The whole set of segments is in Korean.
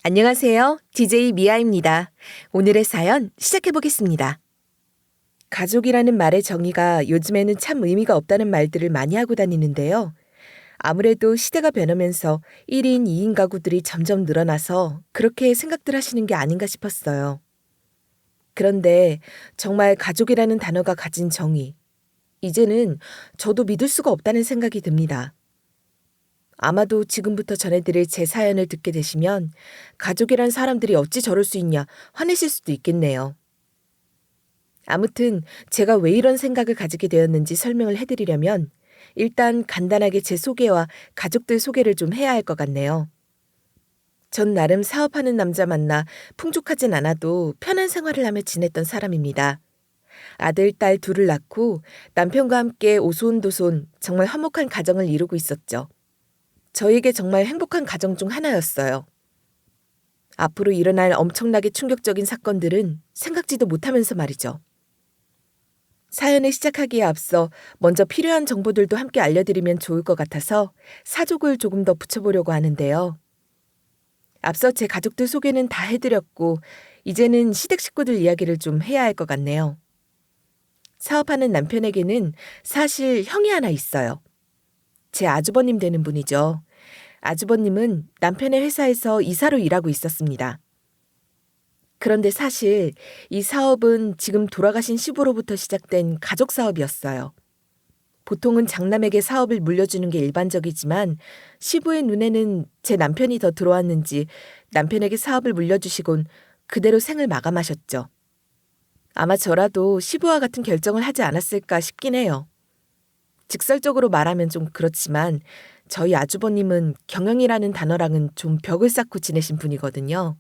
안녕하세요. DJ 미아입니다. 오늘의 사연 시작해 보겠습니다. 가족이라는 말의 정의가 요즘에는 참 의미가 없다는 말들을 많이 하고 다니는데요. 아무래도 시대가 변하면서 1인, 2인 가구들이 점점 늘어나서 그렇게 생각들 하시는 게 아닌가 싶었어요. 그런데 정말 가족이라는 단어가 가진 정의, 이제는 저도 믿을 수가 없다는 생각이 듭니다. 아마도 지금부터 전해드릴 제 사연을 듣게 되시면 가족이란 사람들이 어찌 저럴 수 있냐 화내실 수도 있겠네요. 아무튼 제가 왜 이런 생각을 가지게 되었는지 설명을 해드리려면 일단 간단하게 제 소개와 가족들 소개를 좀 해야 할 것 같네요. 전 나름 사업하는 남자 만나 풍족하진 않아도 편한 생활을 하며 지냈던 사람입니다. 아들, 딸 둘을 낳고 남편과 함께 오손도손 정말 화목한 가정을 이루고 있었죠. 저에게 정말 행복한 가정 중 하나였어요. 앞으로 일어날 엄청나게 충격적인 사건들은 생각지도 못하면서 말이죠. 사연을 시작하기에 앞서 먼저 필요한 정보들도 함께 알려드리면 좋을 것 같아서 사족을 조금 더 붙여보려고 하는데요. 앞서 제 가족들 소개는 다 해드렸고 이제는 시댁 식구들 이야기를 좀 해야 할 것 같네요. 사업하는 남편에게는 사실 형이 하나 있어요. 제 아주버님 되는 분이죠. 아주버님은 남편의 회사에서 이사로 일하고 있었습니다. 그런데 사실 이 사업은 지금 돌아가신 시부로부터 시작된 가족 사업이었어요. 보통은 장남에게 사업을 물려주는 게 일반적이지만 시부의 눈에는 제 남편이 더 들어왔는지 남편에게 사업을 물려주시곤 그대로 생을 마감하셨죠. 아마 저라도 시부와 같은 결정을 하지 않았을까 싶긴 해요. 직설적으로 말하면 좀 그렇지만 저희 아주버님은 경영이라는 단어랑은 좀 벽을 쌓고 지내신 분이거든요.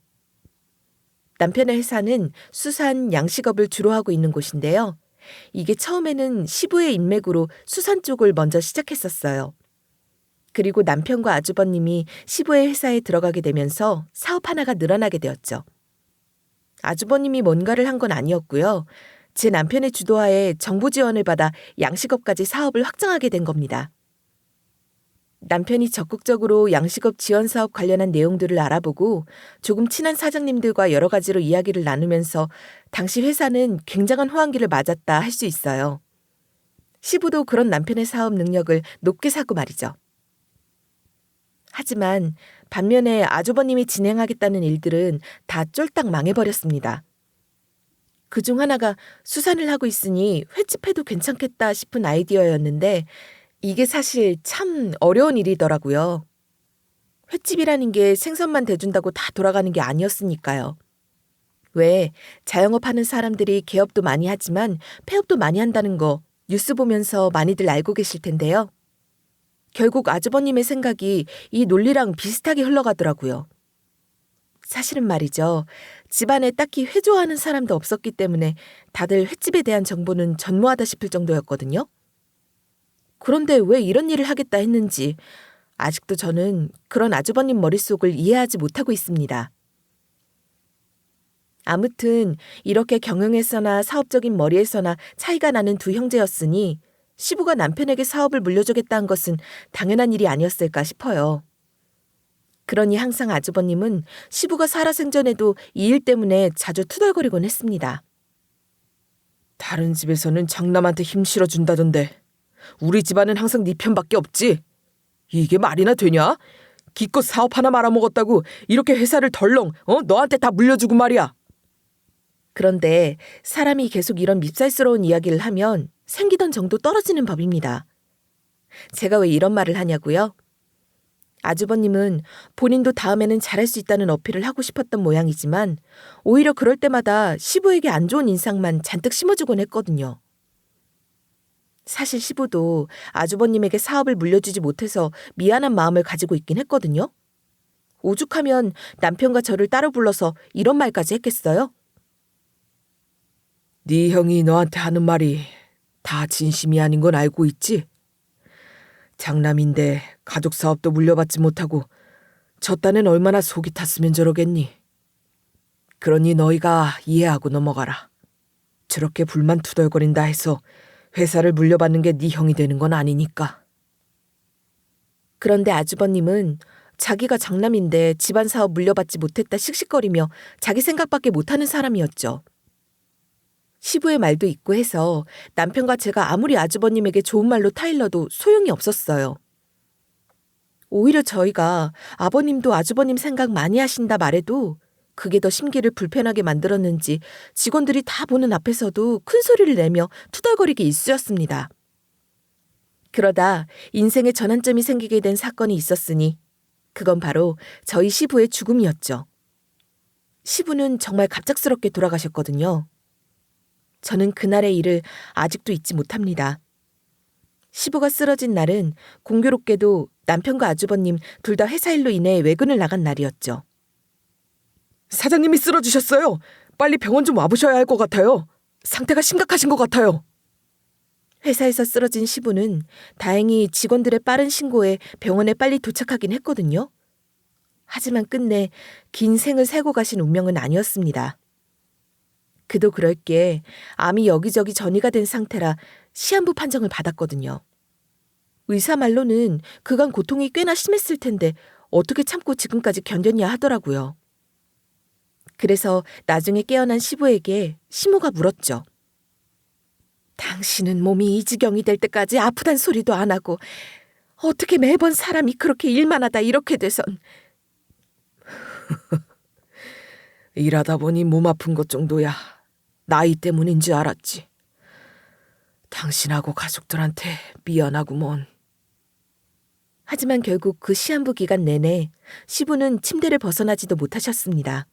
남편의 회사는 수산 양식업을 주로 하고 있는 곳인데요. 이게 처음에는 시부의 인맥으로 수산 쪽을 먼저 시작했었어요. 그리고 남편과 아주버님이 시부의 회사에 들어가게 되면서 사업 하나가 늘어나게 되었죠. 아주버님이 뭔가를 한 건 아니었고요. 제 남편의 주도하에 정부 지원을 받아 양식업까지 사업을 확장하게 된 겁니다. 남편이 적극적으로 양식업 지원 사업 관련한 내용들을 알아보고 조금 친한 사장님들과 여러 가지로 이야기를 나누면서 당시 회사는 굉장한 호황기를 맞았다 할 수 있어요. 시부도 그런 남편의 사업 능력을 높게 사고 말이죠. 하지만 반면에 아주버님이 진행하겠다는 일들은 다 쫄딱 망해버렸습니다. 그중 하나가 수산을 하고 있으니 횟집해도 괜찮겠다 싶은 아이디어였는데 이게 사실 참 어려운 일이더라고요. 횟집이라는 게 생선만 대준다고 다 돌아가는 게 아니었으니까요. 왜 자영업 하는 사람들이 개업도 많이 하지만 폐업도 많이 한다는 거 뉴스 보면서 많이들 알고 계실 텐데요. 결국 아주버님의 생각이 이 논리랑 비슷하게 흘러가더라고요. 사실은 말이죠. 집안에 딱히 회 좋아하는 사람도 없었기 때문에 다들 횟집에 대한 정보는 전무하다 싶을 정도였거든요. 그런데 왜 이런 일을 하겠다 했는지 아직도 저는 그런 아주버님 머릿속을 이해하지 못하고 있습니다. 아무튼 이렇게 경영에서나 사업적인 머리에서나 차이가 나는 두 형제였으니 시부가 남편에게 사업을 물려주겠다는 것은 당연한 일이 아니었을까 싶어요. 그러니 항상 아주버님은 시부가 살아생전에도 이 일 때문에 자주 투덜거리곤 했습니다. 다른 집에서는 장남한테 힘 실어준다던데 우리 집안은 항상 네 편밖에 없지? 이게 말이나 되냐? 기껏 사업 하나 말아먹었다고 이렇게 회사를 덜렁 너한테 다 물려주고 말이야. 그런데 사람이 계속 이런 밉살스러운 이야기를 하면 생기던 정도 떨어지는 법입니다. 제가 왜 이런 말을 하냐고요? 아주버님은 본인도 다음에는 잘할 수 있다는 어필을 하고 싶었던 모양이지만 오히려 그럴 때마다 시부에게 안 좋은 인상만 잔뜩 심어주곤 했거든요. 사실 시부도 아주버님에게 사업을 물려주지 못해서 미안한 마음을 가지고 있긴 했거든요. 오죽하면 남편과 저를 따로 불러서 이런 말까지 했겠어요? 네 형이 너한테 하는 말이 다 진심이 아닌 건 알고 있지? 장남인데 가족 사업도 물려받지 못하고 저 딴엔 얼마나 속이 탔으면 저러겠니? 그러니 너희가 이해하고 넘어가라. 저렇게 불만 투덜거린다 해서 회사를 물려받는 게 네 형이 되는 건 아니니까. 그런데 아주버님은 자기가 장남인데 집안 사업 물려받지 못했다 씩씩거리며 자기 생각밖에 못하는 사람이었죠. 시부의 말도 있고 해서 남편과 제가 아무리 아주버님에게 좋은 말로 타일러도 소용이 없었어요. 오히려 저희가 아버님도 아주버님 생각 많이 하신다 말해도 그게 더 심기를 불편하게 만들었는지 직원들이 다 보는 앞에서도 큰 소리를 내며 투덜거리기 일쑤였습니다. 그러다 인생의 전환점이 생기게 된 사건이 있었으니 그건 바로 저희 시부의 죽음이었죠. 시부는 정말 갑작스럽게 돌아가셨거든요. 저는 그날의 일을 아직도 잊지 못합니다. 시부가 쓰러진 날은 공교롭게도 남편과 아주버님 둘 다 회사 일로 인해 외근을 나간 날이었죠. 사장님이 쓰러지셨어요. 빨리 병원 좀 와보셔야 할 것 같아요. 상태가 심각하신 것 같아요. 회사에서 쓰러진 시부는 다행히 직원들의 빠른 신고에 병원에 빨리 도착하긴 했거든요. 하지만 끝내 긴 생을 새고 가신 운명은 아니었습니다. 그도 그럴 게 암이 여기저기 전이가 된 상태라 시한부 판정을 받았거든요. 의사 말로는 그간 고통이 꽤나 심했을 텐데 어떻게 참고 지금까지 견뎠냐 하더라고요. 그래서 나중에 깨어난 시부에게 시모가 물었죠. 당신은 몸이 이 지경이 될 때까지 아프단 소리도 안 하고 어떻게 매번 사람이 그렇게 일만 하다 이렇게 돼선. 일하다 보니 몸 아픈 것 정도야. 나이 때문인지 알았지. 당신하고 가족들한테 미안하구먼. 하지만 결국 그 시한부 기간 내내 시부는 침대를 벗어나지도 못하셨습니다.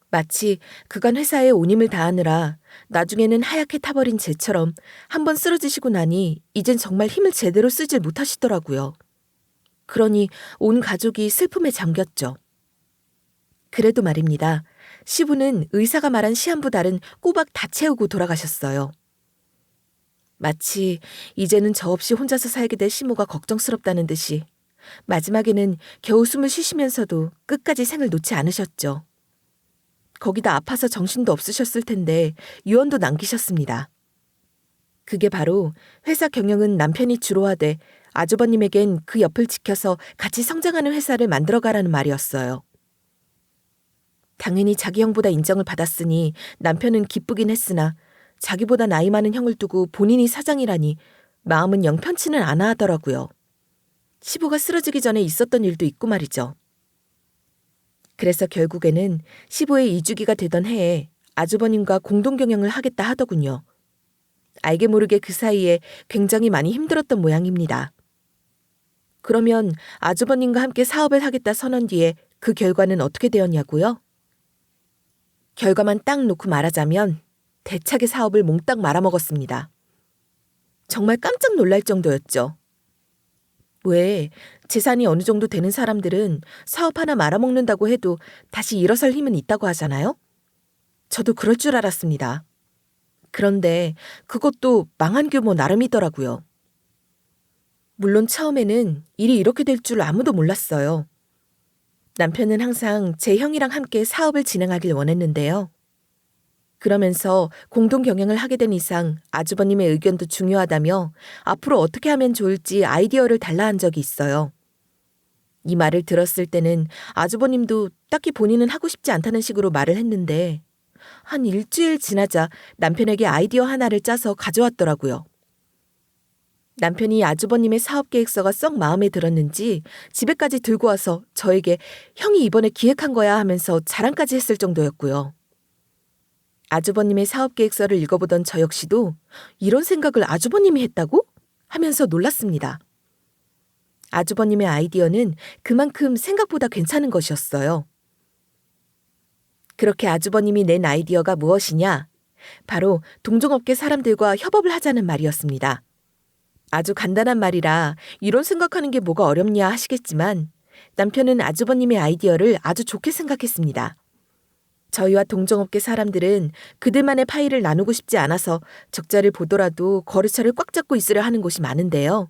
마치 그간 회사에 온 힘을 다하느라 나중에는 하얗게 타버린 재처럼 한번 쓰러지시고 나니 이젠 정말 힘을 제대로 쓰질 못하시더라고요. 그러니 온 가족이 슬픔에 잠겼죠. 그래도 말입니다. 시부는 의사가 말한 시한부 달은 꼬박 다 채우고 돌아가셨어요. 마치 이제는 저 없이 혼자서 살게 될 시모가 걱정스럽다는 듯이 마지막에는 겨우 숨을 쉬시면서도 끝까지 생을 놓지 않으셨죠. 거기다 아파서 정신도 없으셨을 텐데 유언도 남기셨습니다. 그게 바로 회사 경영은 남편이 주로 하되 아주버님에겐 그 옆을 지켜서 같이 성장하는 회사를 만들어가라는 말이었어요. 당연히 자기 형보다 인정을 받았으니 남편은 기쁘긴 했으나 자기보다 나이 많은 형을 두고 본인이 사장이라니 마음은 영 편치는 않아 하더라고요. 시부가 쓰러지기 전에 있었던 일도 있고 말이죠. 그래서 결국에는 시부의 이주기가 되던 해에 아주버님과 공동경영을 하겠다 하더군요. 알게 모르게 그 사이에 굉장히 많이 힘들었던 모양입니다. 그러면 아주버님과 함께 사업을 하겠다 선언 뒤에 그 결과는 어떻게 되었냐고요? 결과만 딱 놓고 말하자면 대차게 사업을 몽땅 말아먹었습니다. 정말 깜짝 놀랄 정도였죠. 왜 재산이 어느 정도 되는 사람들은 사업 하나 말아먹는다고 해도 다시 일어설 힘은 있다고 하잖아요? 저도 그럴 줄 알았습니다. 그런데 그것도 망한 규모 나름이더라고요. 물론 처음에는 일이 이렇게 될 줄 아무도 몰랐어요. 남편은 항상 제 형이랑 함께 사업을 진행하길 원했는데요. 그러면서 공동 경영을 하게 된 이상 아주버님의 의견도 중요하다며 앞으로 어떻게 하면 좋을지 아이디어를 달라 한 적이 있어요. 이 말을 들었을 때는 아주버님도 딱히 본인은 하고 싶지 않다는 식으로 말을 했는데 한 일주일 지나자 남편에게 아이디어 하나를 짜서 가져왔더라고요. 남편이 아주버님의 사업계획서가 썩 마음에 들었는지 집에까지 들고 와서 저에게 형이 이번에 기획한 거야 하면서 자랑까지 했을 정도였고요. 아주버님의 사업계획서를 읽어보던 저 역시도 이런 생각을 아주버님이 했다고? 하면서 놀랐습니다. 아주버님의 아이디어는 그만큼 생각보다 괜찮은 것이었어요. 그렇게 아주버님이 낸 아이디어가 무엇이냐? 바로 동종업계 사람들과 협업을 하자는 말이었습니다. 아주 간단한 말이라 이런 생각하는 게 뭐가 어렵냐 하시겠지만 남편은 아주버님의 아이디어를 아주 좋게 생각했습니다. 저희와 동종업계 사람들은 그들만의 파일을 나누고 싶지 않아서 적자를 보더라도 거래처를 꽉 잡고 있으려 하는 곳이 많은데요.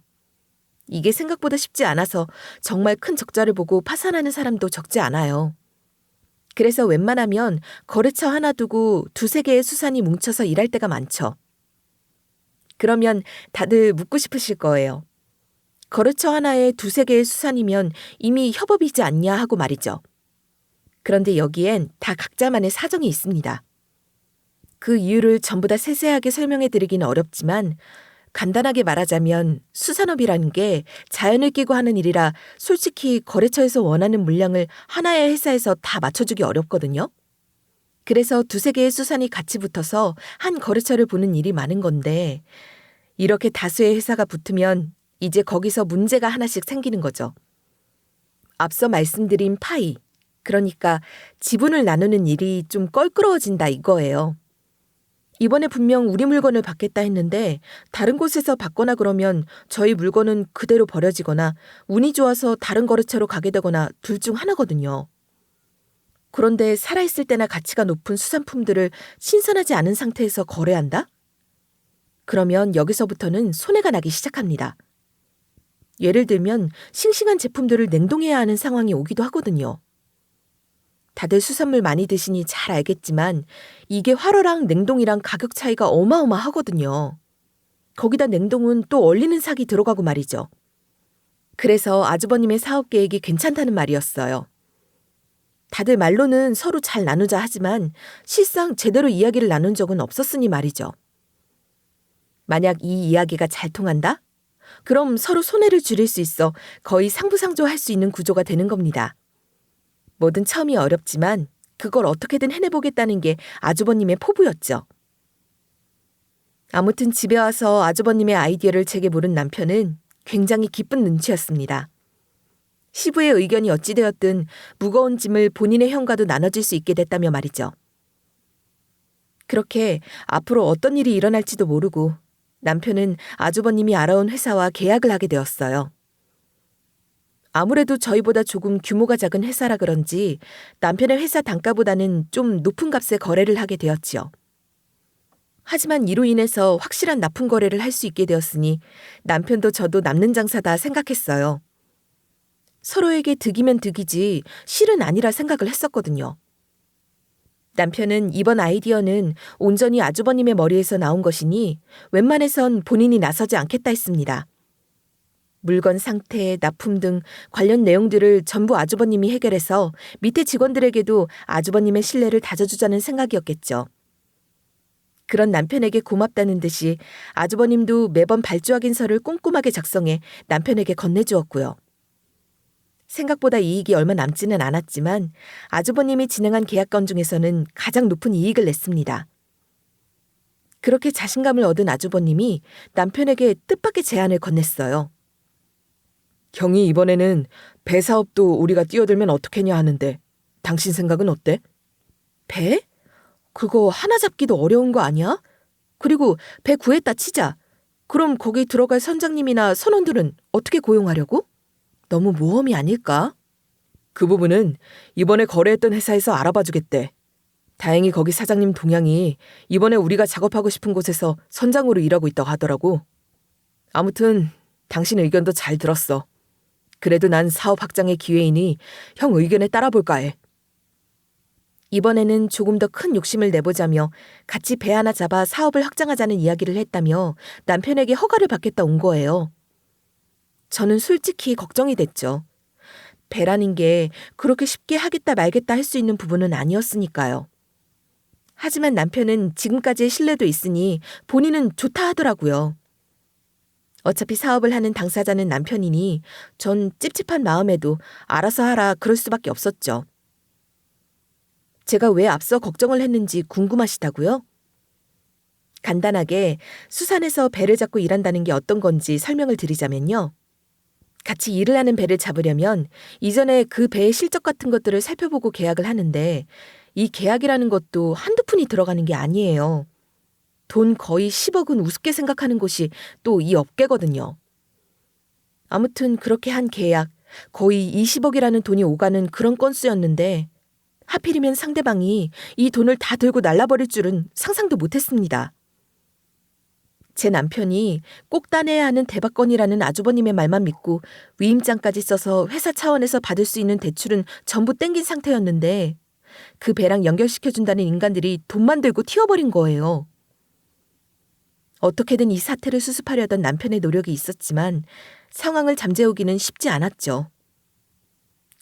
이게 생각보다 쉽지 않아서 정말 큰 적자를 보고 파산하는 사람도 적지 않아요. 그래서 웬만하면 거래처 하나 두고 두세 개의 수산이 뭉쳐서 일할 때가 많죠. 그러면 다들 묻고 싶으실 거예요. 거래처 하나에 두세 개의 수산이면 이미 협업이지 않냐 하고 말이죠. 그런데 여기엔 다 각자만의 사정이 있습니다. 그 이유를 전부 다 세세하게 설명해 드리기는 어렵지만 간단하게 말하자면 수산업이라는 게 자연을 끼고 하는 일이라 솔직히 거래처에서 원하는 물량을 하나의 회사에서 다 맞춰주기 어렵거든요. 그래서 두세 개의 수산이 같이 붙어서 한 거래처를 보는 일이 많은 건데 이렇게 다수의 회사가 붙으면 이제 거기서 문제가 하나씩 생기는 거죠. 앞서 말씀드린 파이, 그러니까 지분을 나누는 일이 좀 껄끄러워진다 이거예요. 이번에 분명 우리 물건을 받겠다 했는데 다른 곳에서 받거나 그러면 저희 물건은 그대로 버려지거나 운이 좋아서 다른 거래처로 가게 되거나 둘 중 하나거든요. 그런데 살아있을 때나 가치가 높은 수산품들을 신선하지 않은 상태에서 거래한다? 그러면 여기서부터는 손해가 나기 시작합니다. 예를 들면 싱싱한 제품들을 냉동해야 하는 상황이 오기도 하거든요. 다들 수산물 많이 드시니 잘 알겠지만 이게 활어랑 냉동이랑 가격 차이가 어마어마하거든요. 거기다 냉동은 또 얼리는 삭이 들어가고 말이죠. 그래서 아주버님의 사업 계획이 괜찮다는 말이었어요. 다들 말로는 서로 잘 나누자 하지만 실상 제대로 이야기를 나눈 적은 없었으니 말이죠. 만약 이 이야기가 잘 통한다? 그럼 서로 손해를 줄일 수 있어 거의 상부상조할 수 있는 구조가 되는 겁니다. 뭐든 처음이 어렵지만 그걸 어떻게든 해내보겠다는 게 아주버님의 포부였죠. 아무튼 집에 와서 아주버님의 아이디어를 제게 물은 남편은 굉장히 기쁜 눈치였습니다. 시부의 의견이 어찌되었든 무거운 짐을 본인의 형과도 나눠질 수 있게 됐다며 말이죠. 그렇게 앞으로 어떤 일이 일어날지도 모르고 남편은 아주버님이 알아온 회사와 계약을 하게 되었어요. 아무래도 저희보다 조금 규모가 작은 회사라 그런지 남편의 회사 단가보다는 좀 높은 값에 거래를 하게 되었지요. 하지만 이로 인해서 확실한 납품 거래를 할 수 있게 되었으니 남편도 저도 남는 장사다 생각했어요. 서로에게 득이면 득이지 실은 아니라 생각을 했었거든요. 남편은 이번 아이디어는 온전히 아주버님의 머리에서 나온 것이니 웬만해선 본인이 나서지 않겠다 했습니다. 물건 상태, 납품 등 관련 내용들을 전부 아주버님이 해결해서 밑에 직원들에게도 아주버님의 신뢰를 다져주자는 생각이었겠죠. 그런 남편에게 고맙다는 듯이 아주버님도 매번 발주 확인서를 꼼꼼하게 작성해 남편에게 건네주었고요. 생각보다 이익이 얼마 남지는 않았지만 아주버님이 진행한 계약건 중에서는 가장 높은 이익을 냈습니다. 그렇게 자신감을 얻은 아주버님이 남편에게 뜻밖의 제안을 건넸어요. 형이 이번에는 배 사업도 우리가 뛰어들면 어떻겠냐 하는데 당신 생각은 어때? 배? 그거 하나 잡기도 어려운 거 아니야? 그리고 배 구했다 치자. 그럼 거기 들어갈 선장님이나 선원들은 어떻게 고용하려고? 너무 모험이 아닐까? 그 부분은 이번에 거래했던 회사에서 알아봐 주겠대. 다행히 거기 사장님 동양이 이번에 우리가 작업하고 싶은 곳에서 선장으로 일하고 있다고 하더라고. 아무튼 당신 의견도 잘 들었어. 그래도 난 사업 확장의 기회이니 형 의견에 따라볼까 해. 이번에는 조금 더 큰 욕심을 내보자며 같이 배 하나 잡아 사업을 확장하자는 이야기를 했다며 남편에게 허가를 받겠다 온 거예요. 저는 솔직히 걱정이 됐죠. 배라는 게 그렇게 쉽게 하겠다 말겠다 할 수 있는 부분은 아니었으니까요. 하지만 남편은 지금까지의 신뢰도 있으니 본인은 좋다 하더라고요. 어차피 사업을 하는 당사자는 남편이니 전 찝찝한 마음에도 알아서 하라 그럴 수밖에 없었죠. 제가 왜 앞서 걱정을 했는지 궁금하시다고요? 간단하게 수산에서 배를 잡고 일한다는 게 어떤 건지 설명을 드리자면요. 같이 일을 하는 배를 잡으려면 이전에 그 배의 실적 같은 것들을 살펴보고 계약을 하는데 이 계약이라는 것도 한두 푼이 들어가는 게 아니에요. 돈 거의 10억은 우습게 생각하는 곳이 또 이 업계거든요. 아무튼 그렇게 한 계약, 거의 20억이라는 돈이 오가는 그런 건수였는데 하필이면 상대방이 이 돈을 다 들고 날라버릴 줄은 상상도 못했습니다. 제 남편이 꼭 따내야 하는 대박건이라는 아주버님의 말만 믿고 위임장까지 써서 회사 차원에서 받을 수 있는 대출은 전부 땡긴 상태였는데 그 배랑 연결시켜준다는 인간들이 돈만 들고 튀어버린 거예요. 어떻게든 이 사태를 수습하려던 남편의 노력이 있었지만 상황을 잠재우기는 쉽지 않았죠.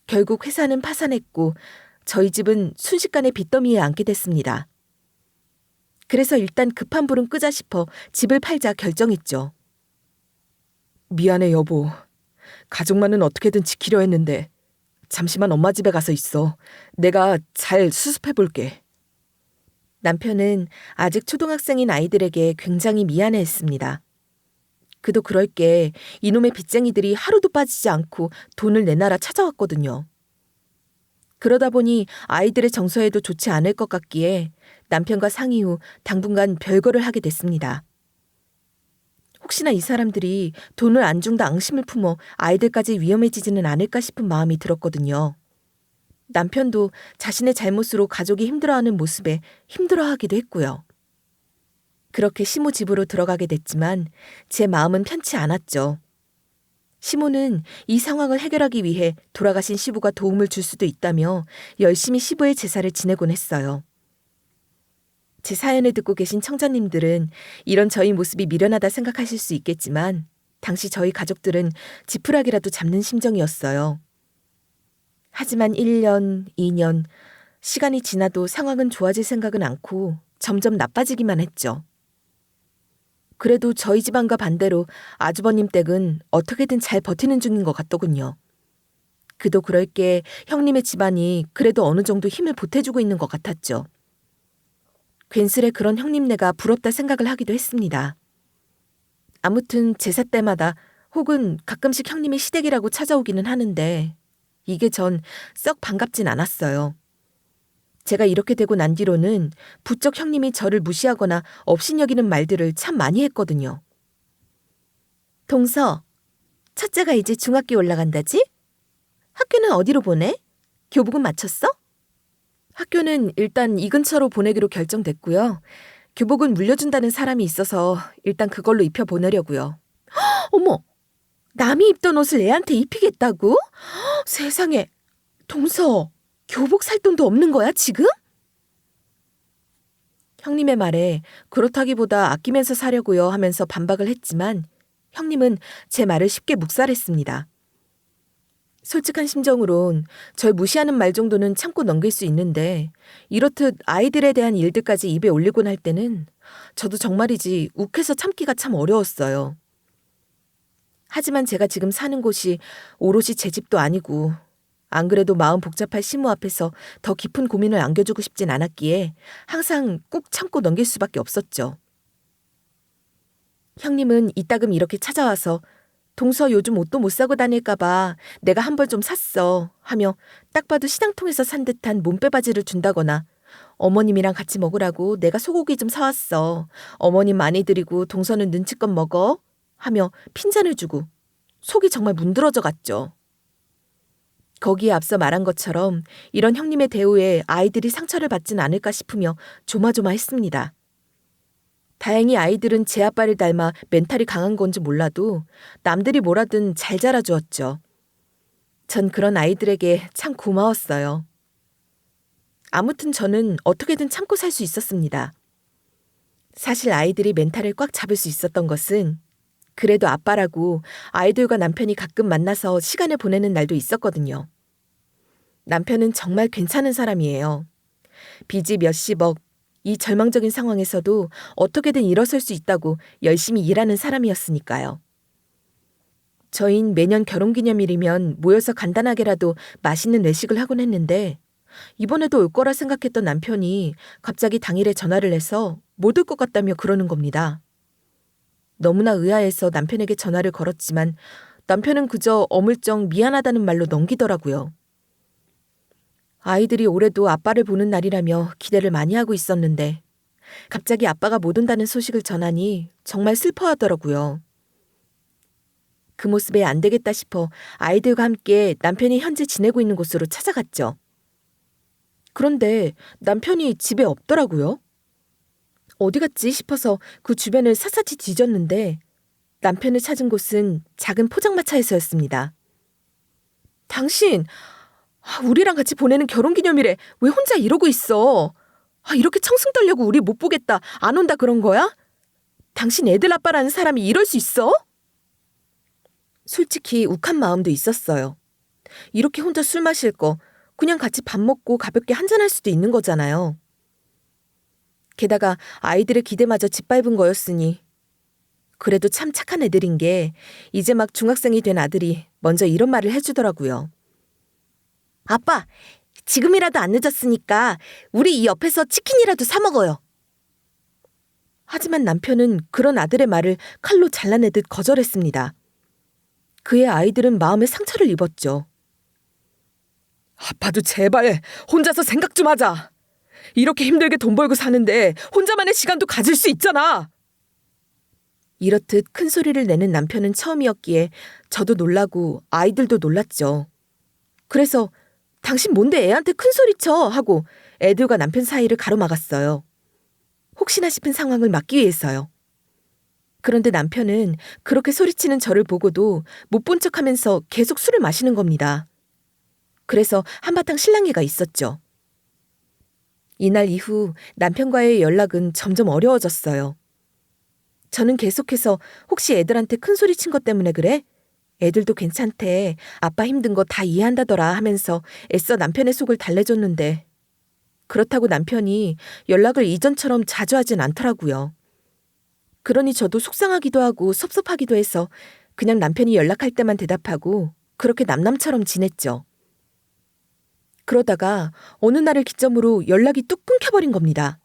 결국 회사는 파산했고 저희 집은 순식간에 빚더미에 앉게 됐습니다. 그래서 일단 급한 불은 끄자 싶어 집을 팔자 결정했죠. 미안해, 여보. 가족만은 어떻게든 지키려 했는데 잠시만 엄마 집에 가서 있어. 내가 잘 수습해 볼게. 남편은 아직 초등학생인 아이들에게 굉장히 미안해했습니다. 그도 그럴 게 이놈의 빚쟁이들이 하루도 빠지지 않고 돈을 내놔라 찾아왔거든요. 그러다 보니 아이들의 정서에도 좋지 않을 것 같기에 남편과 상의 후 당분간 별거를 하게 됐습니다. 혹시나 이 사람들이 돈을 안 준다 앙심을 품어 아이들까지 위험해지지는 않을까 싶은 마음이 들었거든요. 남편도 자신의 잘못으로 가족이 힘들어하는 모습에 힘들어하기도 했고요. 그렇게 시모 집으로 들어가게 됐지만 제 마음은 편치 않았죠. 시모는 이 상황을 해결하기 위해 돌아가신 시부가 도움을 줄 수도 있다며 열심히 시부의 제사를 지내곤 했어요. 제 사연을 듣고 계신 청자님들은 이런 저희 모습이 미련하다 생각하실 수 있겠지만 당시 저희 가족들은 지푸라기라도 잡는 심정이었어요. 하지만 1년, 2년, 시간이 지나도 상황은 좋아질 생각은 않고 점점 나빠지기만 했죠. 그래도 저희 집안과 반대로 아주버님 댁은 어떻게든 잘 버티는 중인 것 같더군요. 그도 그럴 게 형님의 집안이 그래도 어느 정도 힘을 보태주고 있는 것 같았죠. 괜스레 그런 형님네가 부럽다 생각을 하기도 했습니다. 아무튼 제사 때마다 혹은 가끔씩 형님이 시댁이라고 찾아오기는 하는데 이게 전 썩 반갑진 않았어요. 제가 이렇게 되고 난 뒤로는 부쩍 형님이 저를 무시하거나 업신여기는 말들을 참 많이 했거든요. 동서, 첫째가 이제 중학교 올라간다지? 학교는 어디로 보내? 교복은 마쳤어? 학교는 일단 이 근처로 보내기로 결정됐고요. 교복은 물려준다는 사람이 있어서 일단 그걸로 입혀보내려고요. 어머! 남이 입던 옷을 애한테 입히겠다고? 세상에! 동서! 교복 살 돈도 없는 거야, 지금? 형님의 말에 그렇다기보다 아끼면서 사려고요 하면서 반박을 했지만 형님은 제 말을 쉽게 묵살했습니다. 솔직한 심정으론 절 무시하는 말 정도는 참고 넘길 수 있는데 이렇듯 아이들에 대한 일들까지 입에 올리곤 할 때는 저도 정말이지 욱해서 참기가 참 어려웠어요. 하지만 제가 지금 사는 곳이 오롯이 제 집도 아니고 안 그래도 마음 복잡할 시모 앞에서 더 깊은 고민을 안겨주고 싶진 않았기에 항상 꾹 참고 넘길 수밖에 없었죠. 형님은 이따금 이렇게 찾아와서 동서 요즘 옷도 못 사고 다닐까 봐 내가 한 벌 좀 샀어 하며 딱 봐도 시장통에서 산 듯한 몸빼바지를 준다거나 어머님이랑 같이 먹으라고 내가 소고기 좀 사왔어. 어머님 많이 드리고 동서는 눈치껏 먹어 하며 핀잔을 주고 속이 정말 문드러져 갔죠. 거기에 앞서 말한 것처럼 이런 형님의 대우에 아이들이 상처를 받진 않을까 싶으며 조마조마했습니다. 다행히 아이들은 제 아빠를 닮아 멘탈이 강한 건지 몰라도 남들이 뭐라든 잘 자라주었죠. 전 그런 아이들에게 참 고마웠어요. 아무튼 저는 어떻게든 참고 살 수 있었습니다. 사실 아이들이 멘탈을 꽉 잡을 수 있었던 것은 그래도 아빠라고 아이들과 남편이 가끔 만나서 시간을 보내는 날도 있었거든요. 남편은 정말 괜찮은 사람이에요. 빚이 몇십억, 이 절망적인 상황에서도 어떻게든 일어설 수 있다고 열심히 일하는 사람이었으니까요. 저흰 매년 결혼기념일이면 모여서 간단하게라도 맛있는 외식을 하곤 했는데 이번에도 올 거라 생각했던 남편이 갑자기 당일에 전화를 해서 못 올 것 같다며 그러는 겁니다. 너무나 의아해서 남편에게 전화를 걸었지만 남편은 그저 어물쩡 미안하다는 말로 넘기더라고요. 아이들이 올해도 아빠를 보는 날이라며 기대를 많이 하고 있었는데 갑자기 아빠가 못 온다는 소식을 전하니 정말 슬퍼하더라고요. 그 모습에 안 되겠다 싶어 아이들과 함께 남편이 현재 지내고 있는 곳으로 찾아갔죠. 그런데 남편이 집에 없더라고요. 어디 갔지 싶어서 그 주변을 샅샅이 뒤졌는데 남편을 찾은 곳은 작은 포장마차에서였습니다. 당신, 우리랑 같이 보내는 결혼기념일에 왜 혼자 이러고 있어? 이렇게 청승 떨려고 우리 못 보겠다, 안 온다 그런 거야? 당신 애들 아빠라는 사람이 이럴 수 있어? 솔직히 욱한 마음도 있었어요. 이렇게 혼자 술 마실 거 그냥 같이 밥 먹고 가볍게 한잔할 수도 있는 거잖아요. 게다가 아이들의 기대마저 짓밟은 거였으니. 그래도 참 착한 애들인 게 이제 막 중학생이 된 아들이 먼저 이런 말을 해주더라고요. 아빠, 지금이라도 안 늦었으니까 우리 이 옆에서 치킨이라도 사 먹어요. 하지만 남편은 그런 아들의 말을 칼로 잘라내듯 거절했습니다. 그의 아이들은 마음에 상처를 입었죠. 아빠도 제발 혼자서 생각 좀 하자. 이렇게 힘들게 돈 벌고 사는데 혼자만의 시간도 가질 수 있잖아. 이렇듯 큰 소리를 내는 남편은 처음이었기에 저도 놀라고 아이들도 놀랐죠. 그래서 당신 뭔데 애한테 큰 소리 쳐 하고 애들과 남편 사이를 가로막았어요. 혹시나 싶은 상황을 막기 위해서요. 그런데 남편은 그렇게 소리치는 저를 보고도 못 본 척하면서 계속 술을 마시는 겁니다. 그래서 한바탕 실랑이가 있었죠. 이날 이후 남편과의 연락은 점점 어려워졌어요. 저는 계속해서 혹시 애들한테 큰 소리 친 것 때문에 그래? 애들도 괜찮대. 아빠 힘든 거 다 이해한다더라 하면서 애써 남편의 속을 달래줬는데 그렇다고 남편이 연락을 이전처럼 자주 하진 않더라고요. 그러니 저도 속상하기도 하고 섭섭하기도 해서 그냥 남편이 연락할 때만 대답하고 그렇게 남남처럼 지냈죠. 그러다가 어느 날을 기점으로 연락이 뚝 끊겨버린 겁니다.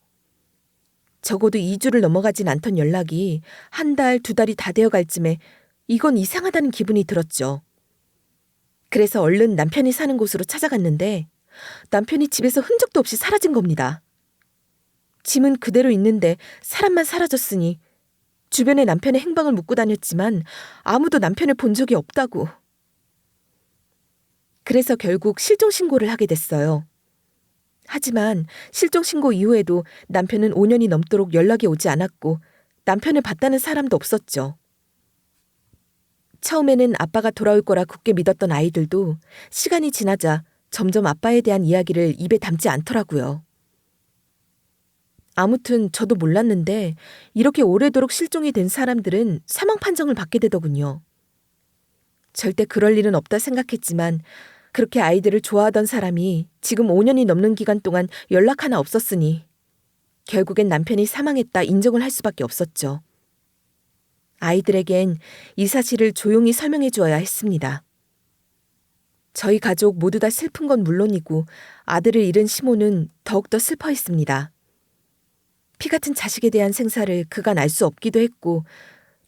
적어도 2주를 넘어가진 않던 연락이 한 달, 2달이 다 되어갈 쯤에 이건 이상하다는 기분이 들었죠. 그래서 얼른 남편이 사는 곳으로 찾아갔는데 남편이 집에서 흔적도 없이 사라진 겁니다. 짐은 그대로 있는데 사람만 사라졌으니 주변에 남편의 행방을 묻고 다녔지만 아무도 남편을 본 적이 없다고. 그래서 결국 실종신고를 하게 됐어요. 하지만 실종신고 이후에도 남편은 5년이 넘도록 연락이 오지 않았고 남편을 봤다는 사람도 없었죠. 처음에는 아빠가 돌아올 거라 굳게 믿었던 아이들도 시간이 지나자 점점 아빠에 대한 이야기를 입에 담지 않더라고요. 아무튼 저도 몰랐는데 이렇게 오래도록 실종이 된 사람들은 사망 판정을 받게 되더군요. 절대 그럴 일은 없다 생각했지만 그렇게 아이들을 좋아하던 사람이 지금 5년이 넘는 기간 동안 연락 하나 없었으니 결국엔 남편이 사망했다 인정을 할 수밖에 없었죠. 아이들에겐 이 사실을 조용히 설명해 주어야 했습니다. 저희 가족 모두 다 슬픈 건 물론이고 아들을 잃은 시모는 더욱더 슬퍼했습니다. 피 같은 자식에 대한 생사를 그간 알 수 없기도 했고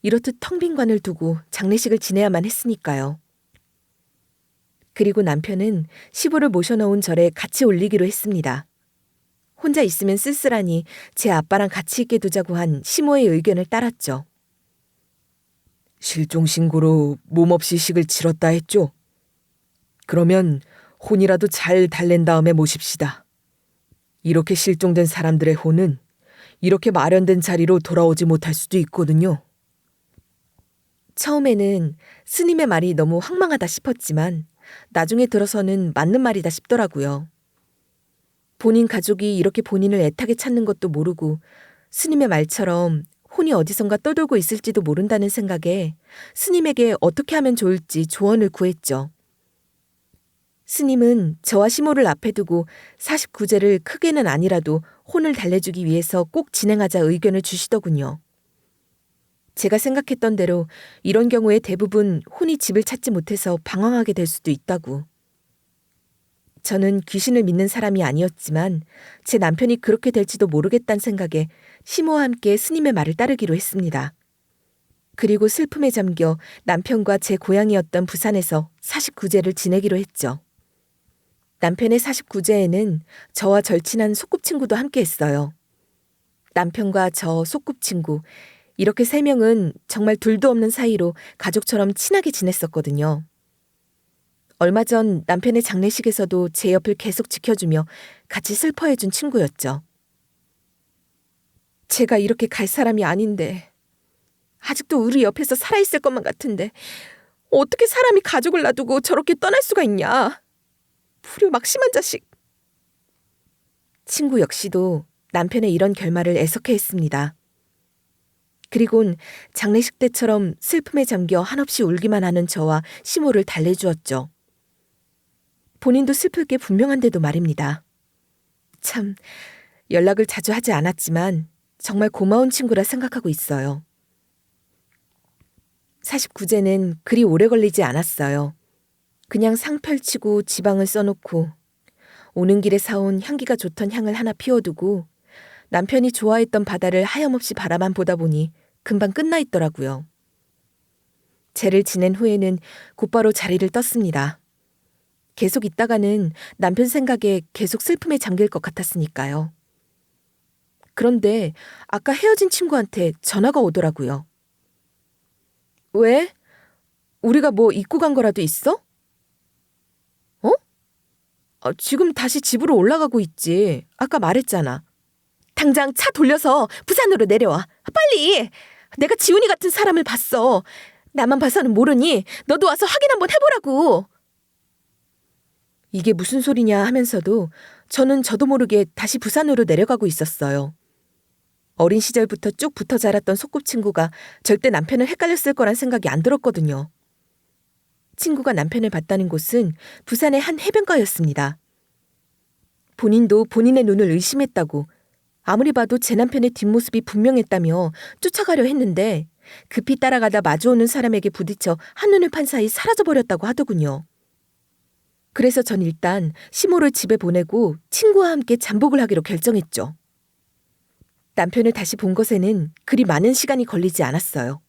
이렇듯 텅 빈 관을 두고 장례식을 지내야만 했으니까요. 그리고 남편은 시부를 모셔놓은 절에 같이 올리기로 했습니다. 혼자 있으면 쓸쓸하니 제 아빠랑 같이 있게 두자고 한 시모의 의견을 따랐죠. 실종신고로 몸없이 식을 치렀다 했죠? 그러면 혼이라도 잘 달랜 다음에 모십시다. 이렇게 실종된 사람들의 혼은 이렇게 마련된 자리로 돌아오지 못할 수도 있거든요. 처음에는 스님의 말이 너무 황망하다 싶었지만 나중에 들어서는 맞는 말이다 싶더라고요. 본인 가족이 이렇게 본인을 애타게 찾는 것도 모르고 스님의 말처럼 혼이 어디선가 떠돌고 있을지도 모른다는 생각에 스님에게 어떻게 하면 좋을지 조언을 구했죠. 스님은 저와 시모를 앞에 두고 49제를 크게는 아니라도 혼을 달래주기 위해서 꼭 진행하자 의견을 주시더군요. 제가 생각했던 대로 이런 경우에 대부분 혼이 집을 찾지 못해서 방황하게 될 수도 있다고. 저는 귀신을 믿는 사람이 아니었지만 제 남편이 그렇게 될지도 모르겠다는 생각에 시모와 함께 스님의 말을 따르기로 했습니다. 그리고 슬픔에 잠겨 남편과 제 고향이었던 부산에서 49제를 지내기로 했죠. 남편의 49제에는 저와 절친한 소꿉친구도 함께 했어요. 남편과 저 소꿉친구, 이렇게 3명은 정말 둘도 없는 사이로 가족처럼 친하게 지냈었거든요. 얼마 전 남편의 장례식에서도 제 옆을 계속 지켜주며 같이 슬퍼해준 친구였죠. 제가 이렇게 갈 사람이 아닌데 아직도 우리 옆에서 살아있을 것만 같은데 어떻게 사람이 가족을 놔두고 저렇게 떠날 수가 있냐. 불효막심한 자식. 친구 역시도 남편의 이런 결말을 애석해했습니다. 그리곤 장례식 때처럼 슬픔에 잠겨 한없이 울기만 하는 저와 시모를 달래주었죠. 본인도 슬플 게 분명한데도 말입니다. 참, 연락을 자주 하지 않았지만 정말 고마운 친구라 생각하고 있어요. 49제는 그리 오래 걸리지 않았어요. 그냥 상 펼치고 지방을 써놓고 오는 길에 사온 향기가 좋던 향을 하나 피워두고 남편이 좋아했던 바다를 하염없이 바라만 보다 보니 금방 끝나 있더라고요. 제를 지낸 후에는 곧바로 자리를 떴습니다. 계속 있다가는 남편 생각에 계속 슬픔에 잠길 것 같았으니까요. 그런데 아까 헤어진 친구한테 전화가 오더라고요. 왜? 우리가 뭐 잊고 간 거라도 있어? 지금 다시 집으로 올라가고 있지. 아까 말했잖아. 당장 차 돌려서 부산으로 내려와. 빨리! 내가 지훈이 같은 사람을 봤어. 나만 봐서는 모르니 너도 와서 확인 한번 해보라고. 이게 무슨 소리냐 하면서도 저는 저도 모르게 다시 부산으로 내려가고 있었어요. 어린 시절부터 쭉 붙어 자랐던 소꿉친구가 절대 남편을 헷갈렸을 거란 생각이 안 들었거든요. 친구가 남편을 봤다는 곳은 부산의 한 해변가였습니다. 본인도 본인의 눈을 의심했다고, 아무리 봐도 제 남편의 뒷모습이 분명했다며 쫓아가려 했는데 급히 따라가다 마주오는 사람에게 부딪혀 한눈을 판 사이 사라져버렸다고 하더군요. 그래서 전 일단 시모를 집에 보내고 친구와 함께 잠복을 하기로 결정했죠. 남편을 다시 본 것에는 그리 많은 시간이 걸리지 않았어요.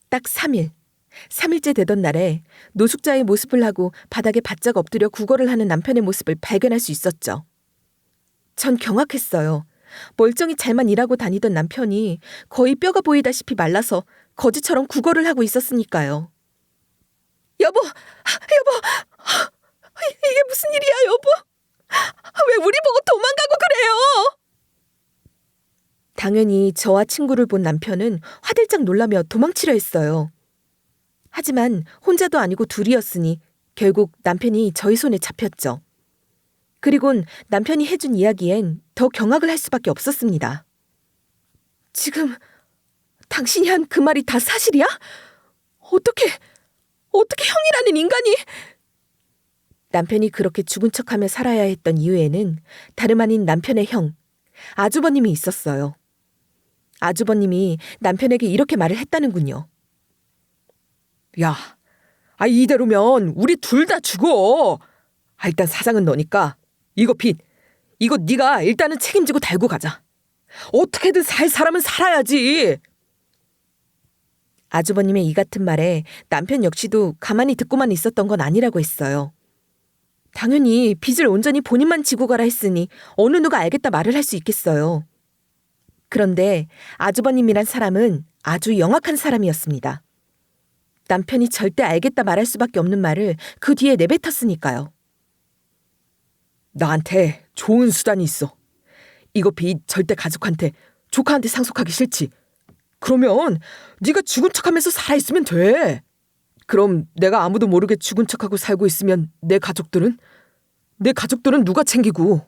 딱 3일. 3일째 되던 날에 노숙자의 모습을 하고 바닥에 바짝 엎드려 구걸을 하는 남편의 모습을 발견할 수 있었죠. 전 경악했어요. 멀쩡히 잘만 일하고 다니던 남편이 거의 뼈가 보이다시피 말라서 거지처럼 구걸을 하고 있었으니까요. 여보! 이게 무슨 일이야, 여보? 왜 우리 보고 도망가고 그래요? 당연히 저와 친구를 본 남편은 화들짝 놀라며 도망치려 했어요. 하지만 혼자도 아니고 둘이었으니 결국 남편이 저희 손에 잡혔죠. 그리곤 남편이 해준 이야기엔 더 경악을 할 수밖에 없었습니다. 지금 당신이 한 그 말이 다 사실이야? 어떻게 형이라는 인간이... 남편이 그렇게 죽은 척하며 살아야 했던 이유에는 다름 아닌 남편의 형, 아주버님이 있었어요. 아주버님이 남편에게 이렇게 말을 했다는군요. 야, 이대로면 우리 둘 다 죽어. 일단 사장은 너니까 이거 빚, 이거 네가 일단은 책임지고 달고 가자. 어떻게든 살 사람은 살아야지. 아주버님의 이 같은 말에 남편 역시도 가만히 듣고만 있었던 건 아니라고 했어요. 당연히 빚을 온전히 본인만 지고 가라 했으니 어느 누가 알겠다 말을 할 수 있겠어요. 그런데 아주버님이란 사람은 아주 영악한 사람이었습니다. 남편이 절대 알겠다 말할 수밖에 없는 말을 그 뒤에 내뱉었으니까요. 나한테 좋은 수단이 있어. 이거 빚 절대 가족한테, 조카한테 상속하기 싫지. 그러면 네가 죽은 척하면서 살아있으면 돼. 그럼 내가 아무도 모르게 죽은 척하고 살고 있으면 내 가족들은 누가 챙기고?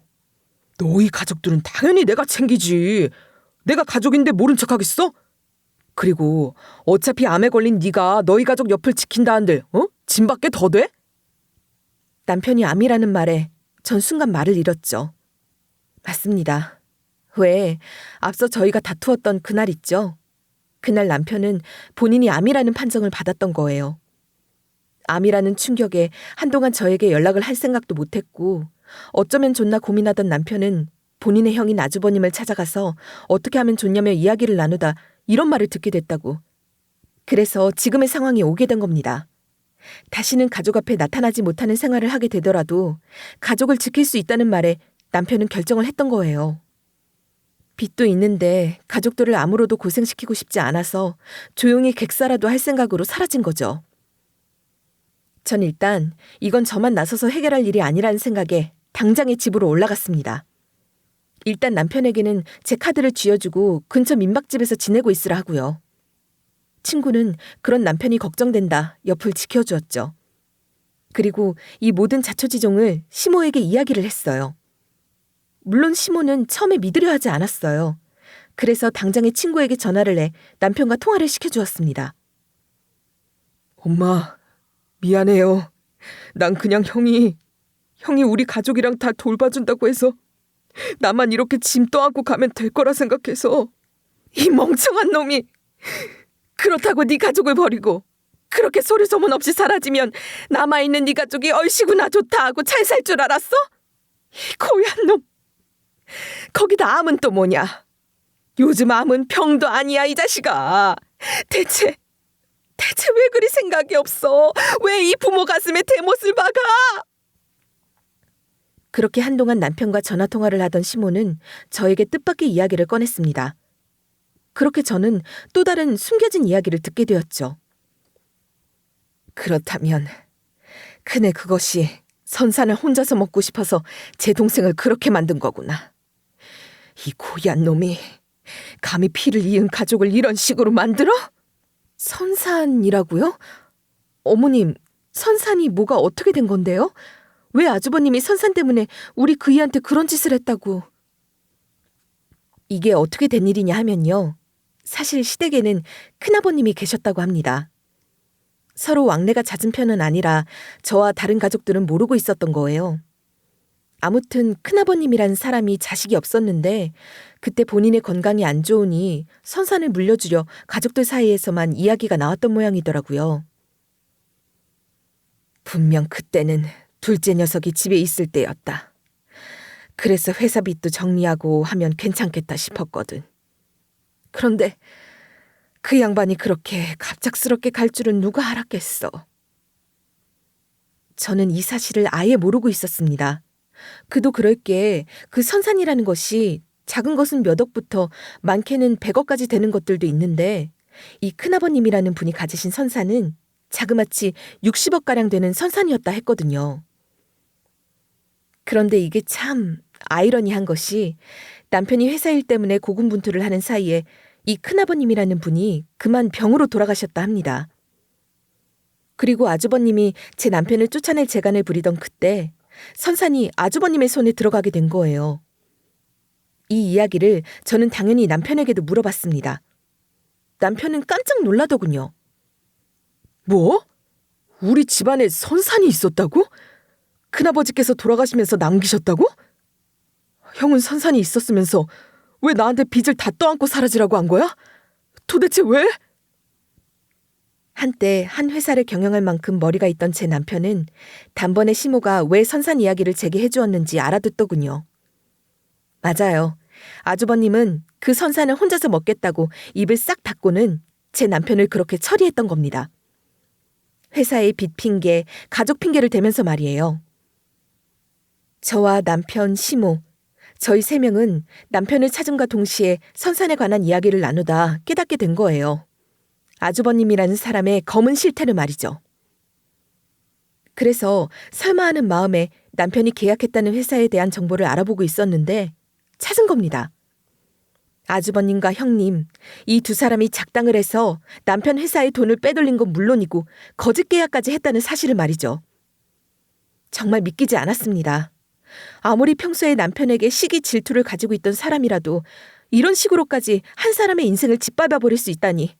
너희 가족들은 당연히 내가 챙기지. 내가 가족인데 모른 척하겠어? 그리고 어차피 암에 걸린 네가 너희 가족 옆을 지킨다 한들 짐밖에 더 돼? 남편이 암이라는 말에 전 순간 말을 잃었죠. 맞습니다. 왜 앞서 저희가 다투었던 그날 있죠? 그날 남편은 본인이 암이라는 판정을 받았던 거예요. 암이라는 충격에 한동안 저에게 연락을 할 생각도 못했고 어쩌면 좋나 고민하던 남편은 본인의 형인 아주버님을 찾아가서 어떻게 하면 좋냐며 이야기를 나누다 이런 말을 듣게 됐다고. 그래서 지금의 상황이 오게 된 겁니다. 다시는 가족 앞에 나타나지 못하는 생활을 하게 되더라도 가족을 지킬 수 있다는 말에 남편은 결정을 했던 거예요. 빚도 있는데 가족들을 아무로도 고생시키고 싶지 않아서 조용히 객사라도 할 생각으로 사라진 거죠. 전 일단 이건 저만 나서서 해결할 일이 아니라는 생각에 당장에 집으로 올라갔습니다. 일단 남편에게는 제 카드를 쥐어주고 근처 민박집에서 지내고 있으라 하고요. 친구는 그런 남편이 걱정된다 옆을 지켜주었죠. 그리고 이 모든 자초지종을 시모에게 이야기를 했어요. 물론 시모는 처음에 믿으려 하지 않았어요. 그래서 당장에 친구에게 전화를 내 남편과 통화를 시켜주었습니다. 엄마, 미안해요. 난 그냥 형이 우리 가족이랑 다 돌봐준다고 해서 나만 이렇게 짐 떠안고 가면 될 거라 생각해서. 이 멍청한 놈이! 그렇다고 네 가족을 버리고 그렇게 소리 소문 없이 사라지면 남아있는 네 가족이 얼씨구나 좋다 하고 잘 살 줄 알았어? 이 고얀 놈! 거기다 암은 또 뭐냐? 요즘 암은 병도 아니야, 이 자식아. 대체 왜 그리 생각이 없어? 왜 이 부모 가슴에 대못을 박아? 그렇게 한동안 남편과 전화통화를 하던 시모는 저에게 뜻밖의 이야기를 꺼냈습니다. 그렇게 저는 또 다른 숨겨진 이야기를 듣게 되었죠. 그렇다면 그네 그것이 선산을 혼자서 먹고 싶어서 제 동생을 그렇게 만든 거구나. 이 고얀 놈이 감히 피를 이은 가족을 이런 식으로 만들어? 선산이라고요? 어머님, 선산이 뭐가 어떻게 된 건데요? 왜 아주버님이 선산 때문에 우리 그이한테 그런 짓을 했다고? 이게 어떻게 된 일이냐 하면요. 사실 시댁에는 큰아버님이 계셨다고 합니다. 서로 왕래가 잦은 편은 아니라 저와 다른 가족들은 모르고 있었던 거예요. 아무튼 큰아버님이란 사람이 자식이 없었는데 그때 본인의 건강이 안 좋으니 선산을 물려주려 가족들 사이에서만 이야기가 나왔던 모양이더라고요. 분명 그때는 둘째 녀석이 집에 있을 때였다. 그래서 회사 빚도 정리하고 하면 괜찮겠다 싶었거든. 그런데 그 양반이 그렇게 갑작스럽게 갈 줄은 누가 알았겠어. 저는 이 사실을 아예 모르고 있었습니다. 그도 그럴 게 그 선산이라는 것이 작은 것은 몇 억부터 많게는 100억까지 되는 것들도 있는데 이 큰아버님이라는 분이 가지신 선산은 자그마치 60억가량 되는 선산이었다 했거든요. 그런데 이게 참 아이러니한 것이 남편이 회사 일 때문에 고군분투를 하는 사이에 이 큰아버님이라는 분이 그만 병으로 돌아가셨다 합니다. 그리고 아주버님이 제 남편을 쫓아낼 재간을 부리던 그때 선산이 아주버님의 손에 들어가게 된 거예요. 이 이야기를 저는 당연히 남편에게도 물어봤습니다. 남편은 깜짝 놀라더군요. 뭐? 우리 집안에 선산이 있었다고? 큰아버지께서 돌아가시면서 남기셨다고? 형은 선산이 있었으면서 왜 나한테 빚을 다 떠안고 사라지라고 한 거야? 도대체 왜? 한때 한 회사를 경영할 만큼 머리가 있던 제 남편은 단번에 시모가 왜 선산 이야기를 제게 해주었는지 알아듣더군요. 맞아요. 아주버님은 그 선산을 혼자서 먹겠다고 입을 싹 닫고는 제 남편을 그렇게 처리했던 겁니다. 회사의 빚 핑계, 가족 핑계를 대면서 말이에요. 저와 남편 시모, 저희 3명은 남편을 찾음과 동시에 선산에 관한 이야기를 나누다 깨닫게 된 거예요. 아주버님이라는 사람의 검은 실태를 말이죠. 그래서 설마 하는 마음에 남편이 계약했다는 회사에 대한 정보를 알아보고 있었는데 찾은 겁니다. 아주버님과 형님, 이 두 사람이 작당을 해서 남편 회사의 돈을 빼돌린 건 물론이고 거짓 계약까지 했다는 사실을 말이죠. 정말 믿기지 않았습니다. 아무리 평소에 남편에게 시기 질투를 가지고 있던 사람이라도 이런 식으로까지 한 사람의 인생을 짓밟아버릴 수 있다니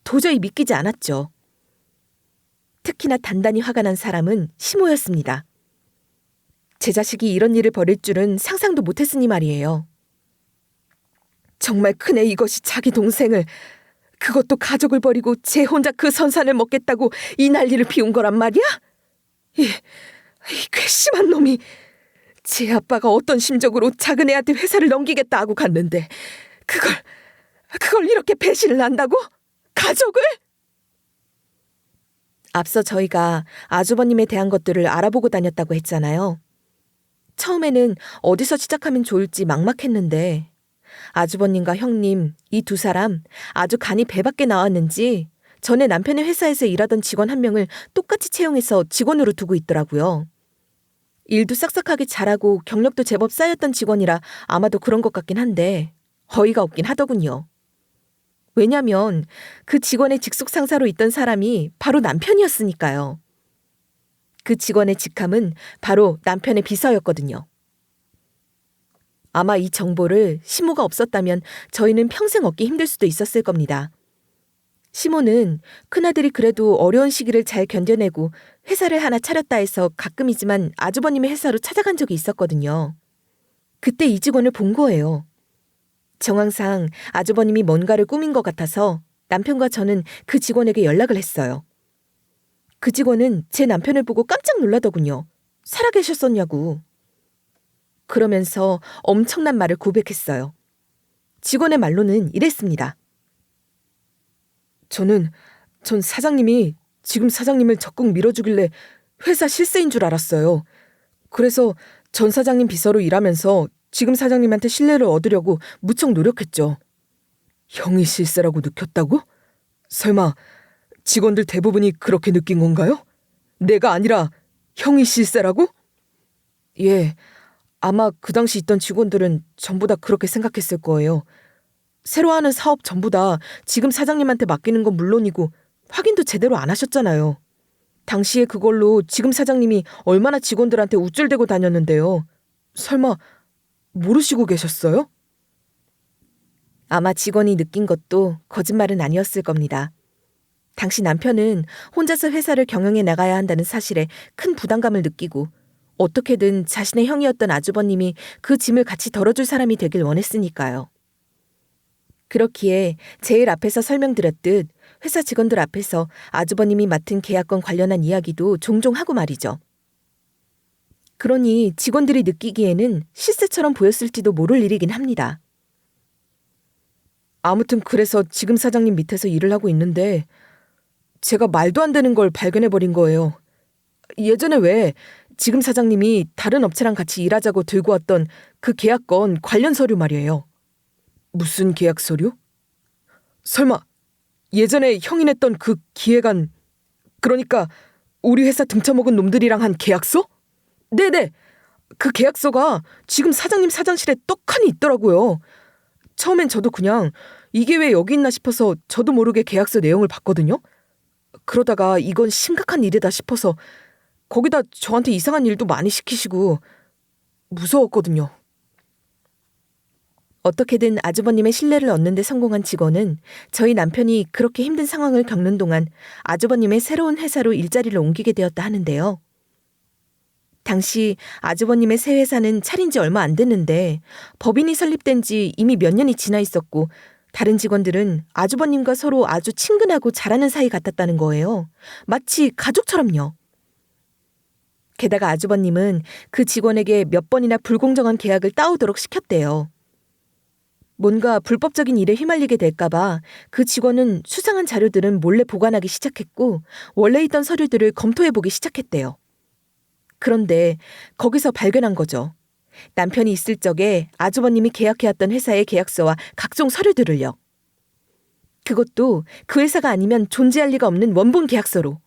도저히 믿기지 않았죠. 특히나 단단히 화가 난 사람은 시모였습니다. 제 자식이 이런 일을 벌일 줄은 상상도 못했으니 말이에요. 정말 큰애 이것이 자기 동생을, 그것도 가족을 버리고 제 혼자 그 선산을 먹겠다고 이 난리를 피운 거란 말이야? 이 괘씸한 놈이 제 아빠가 어떤 심적으로 작은 애한테 회사를 넘기겠다 하고 갔는데 그걸 이렇게 배신을 한다고? 가족을? 앞서 저희가 아주버님에 대한 것들을 알아보고 다녔다고 했잖아요. 처음에는 어디서 시작하면 좋을지 막막했는데 아주버님과 형님, 이 두 사람 아주 간이 배 밖에 나왔는지 전에 남편의 회사에서 일하던 직원 한 명을 똑같이 채용해서 직원으로 두고 있더라고요. 일도 싹싹하게 잘하고 경력도 제법 쌓였던 직원이라 아마도 그런 것 같긴 한데 어이가 없긴 하더군요. 왜냐면 그 직원의 직속 상사로 있던 사람이 바로 남편이었으니까요. 그 직원의 직함은 바로 남편의 비서였거든요. 아마 이 정보를 시모가 없었다면 저희는 평생 얻기 힘들 수도 있었을 겁니다. 시모는 큰아들이 그래도 어려운 시기를 잘 견뎌내고 회사를 하나 차렸다 해서 가끔이지만 아주버님의 회사로 찾아간 적이 있었거든요. 그때 이 직원을 본 거예요. 정황상 아주버님이 뭔가를 꾸민 것 같아서 남편과 저는 그 직원에게 연락을 했어요. 그 직원은 제 남편을 보고 깜짝 놀라더군요. 살아계셨었냐고. 그러면서 엄청난 말을 고백했어요. 직원의 말로는 이랬습니다. 전 사장님이 지금 사장님을 적극 밀어주길래 회사 실세인 줄 알았어요. 그래서 전 사장님 비서로 일하면서 지금 사장님한테 신뢰를 얻으려고 무척 노력했죠. 형이 실세라고 느꼈다고? 설마 직원들 대부분이 그렇게 느낀 건가요? 내가 아니라 형이 실세라고? 예, 아마 그 당시 있던 직원들은 전부 다 그렇게 생각했을 거예요. 새로 하는 사업 전부 다 지금 사장님한테 맡기는 건 물론이고 확인도 제대로 안 하셨잖아요. 당시에 그걸로 지금 사장님이 얼마나 직원들한테 우쭐대고 다녔는데요. 설마 모르시고 계셨어요? 아마 직원이 느낀 것도 거짓말은 아니었을 겁니다. 당시 남편은 혼자서 회사를 경영해 나가야 한다는 사실에 큰 부담감을 느끼고 어떻게든 자신의 형이었던 아주버님이 그 짐을 같이 덜어줄 사람이 되길 원했으니까요. 그렇기에 제일 앞에서 설명드렸듯 회사 직원들 앞에서 아주버님이 맡은 계약건 관련한 이야기도 종종 하고 말이죠. 그러니 직원들이 느끼기에는 실세처럼 보였을지도 모를 일이긴 합니다. 아무튼 그래서 지금 사장님 밑에서 일을 하고 있는데 제가 말도 안 되는 걸 발견해버린 거예요. 예전에 왜 지금 사장님이 다른 업체랑 같이 일하자고 들고 왔던 그 계약건 관련 서류 말이에요. 무슨 계약 서류? 설마 예전에 형이 냈던 그 기획안, 그러니까 우리 회사 등쳐먹은 놈들이랑 한 계약서? 네네, 그 계약서가 지금 사장님 사장실에 떡하니 있더라고요. 처음엔 저도 그냥 이게 왜 여기 있나 싶어서 저도 모르게 계약서 내용을 봤거든요. 그러다가 이건 심각한 일이다 싶어서 거기다 저한테 이상한 일도 많이 시키시고 무서웠거든요. 어떻게든 아주버님의 신뢰를 얻는 데 성공한 직원은 저희 남편이 그렇게 힘든 상황을 겪는 동안 아주버님의 새로운 회사로 일자리를 옮기게 되었다 하는데요. 당시 아주버님의 새 회사는 차린 지 얼마 안 됐는데 법인이 설립된 지 이미 몇 년이 지나 있었고 다른 직원들은 아주버님과 서로 아주 친근하고 잘하는 사이 같았다는 거예요. 마치 가족처럼요. 게다가 아주버님은 그 직원에게 몇 번이나 불공정한 계약을 따오도록 시켰대요. 뭔가 불법적인 일에 휘말리게 될까봐 그 직원은 수상한 자료들은 몰래 보관하기 시작했고 원래 있던 서류들을 검토해보기 시작했대요. 그런데 거기서 발견한 거죠. 남편이 있을 적에 아주버님이 계약해왔던 회사의 계약서와 각종 서류들을요. 그것도 그 회사가 아니면 존재할 리가 없는 원본 계약서로.